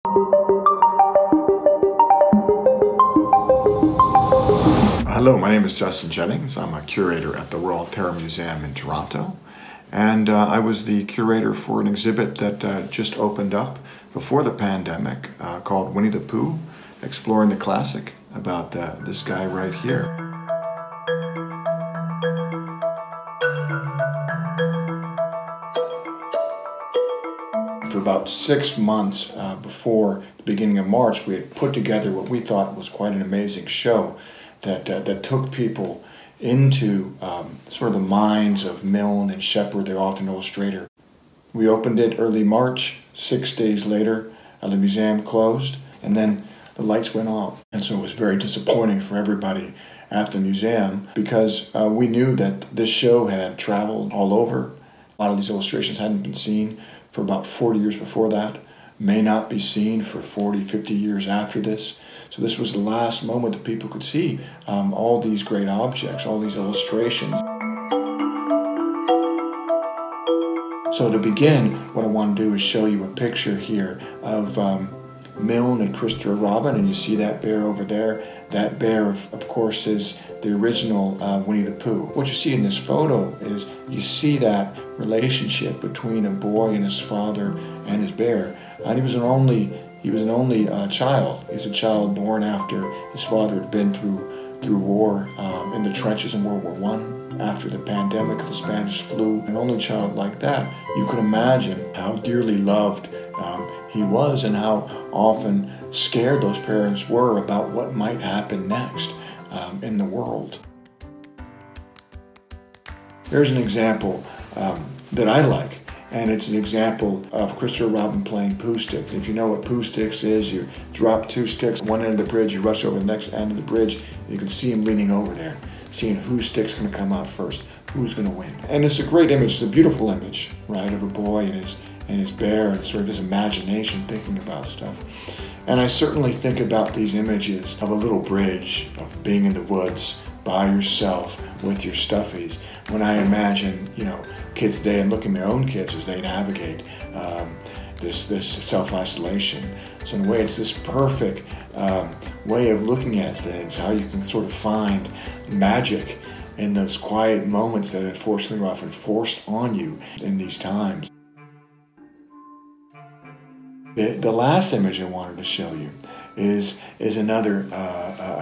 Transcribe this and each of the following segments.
Hello, my name is Justin Jennings. I'm a curator at the Royal Ontario Museum in Toronto. And I was the curator for an exhibit that just opened up before the pandemic called Winnie-the-Pooh, Exploring the Classic, about this guy right here. For about 6 months before the beginning of March, we had put together what we thought was quite an amazing show that took people into sort of the minds of Milne and Shepard, the author and illustrator. We opened it early March. 6 days later, the museum closed, and then the lights went off. And so it was very disappointing for everybody at the museum because we knew that this show had traveled all over. A lot of these illustrations hadn't been seen for about 40 years before that, may not be seen for 40, 50 years after this. So this was the last moment that people could see all these great objects, all these illustrations. So to begin, what I want to do is show you a picture here of Milne and Christopher Robin, and you see that bear over there. That bear, of course, is the original Winnie-the-Pooh. What you see in this photo is you see that relationship between a boy and his father and his bear. And he was an only child. He was a child born after his father had been through war in the trenches in World War I. After the pandemic, the Spanish flu, an only child like that, you can imagine how dearly loved he was and how often scared those parents were about what might happen next in the world. Here's an example that I like, and it's an example of Christopher Robin playing Pooh Sticks. If you know what Pooh Sticks is, you drop 2 sticks, one end of the bridge, you rush over the next end of the bridge, you can see him leaning over there, seeing whose stick's going to come out first, who's going to win. And it's a great image, it's a beautiful image, right, of a boy and his bear and sort of his imagination thinking about stuff. And I certainly think about these images of a little bridge, of being in the woods by yourself with your stuffies. When I imagine, kids today and look at my own kids as they navigate this self-isolation. So in a way, it's this perfect way of looking at things, how you can sort of find magic in those quiet moments that unfortunately are often forced on you in these times. The last image I wanted to show you is another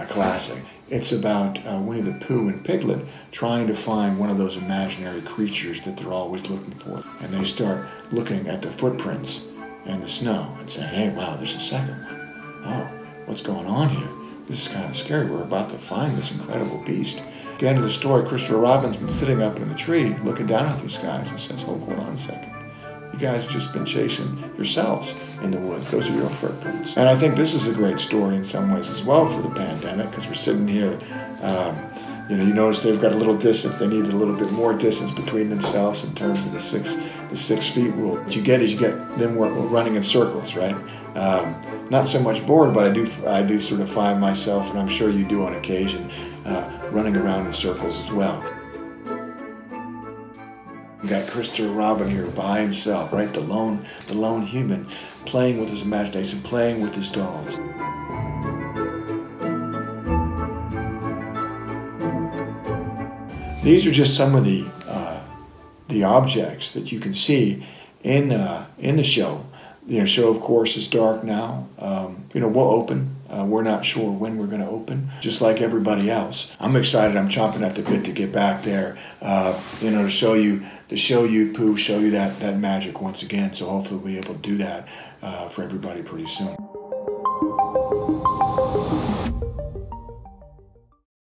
classic. It's about Winnie-the-Pooh and Piglet trying to find one of those imaginary creatures that they're always looking for. And they start looking at the footprints in the snow and saying, hey, wow, there's a second one. Oh, what's going on here? This is kind of scary. We're about to find this incredible beast. At the end of the story, Christopher Robin's been sitting up in the tree looking down at these guys and says, hold on a second. You guys have just been chasing yourselves in the woods. Those are your footprints. And I think this is a great story in some ways as well for the pandemic, because we're sitting here, you notice they've got a little distance. They need a little bit more distance between themselves in terms of the six feet rule. What you get is you get them running in circles, right? Not so much bored, but I do sort of find myself, and I'm sure you do on occasion, running around in circles as well. We got Christopher Robin here by himself, right? The lone human, playing with his imagination, playing with his dolls. These are just some of the objects that you can see in the show. The show, of course, is dark now. We'll open. We're not sure when we're going to open, just like everybody else. I'm excited. I'm chomping at the bit to get back there, to show you Pooh, show you that magic once again. So hopefully we'll be able to do that for everybody pretty soon.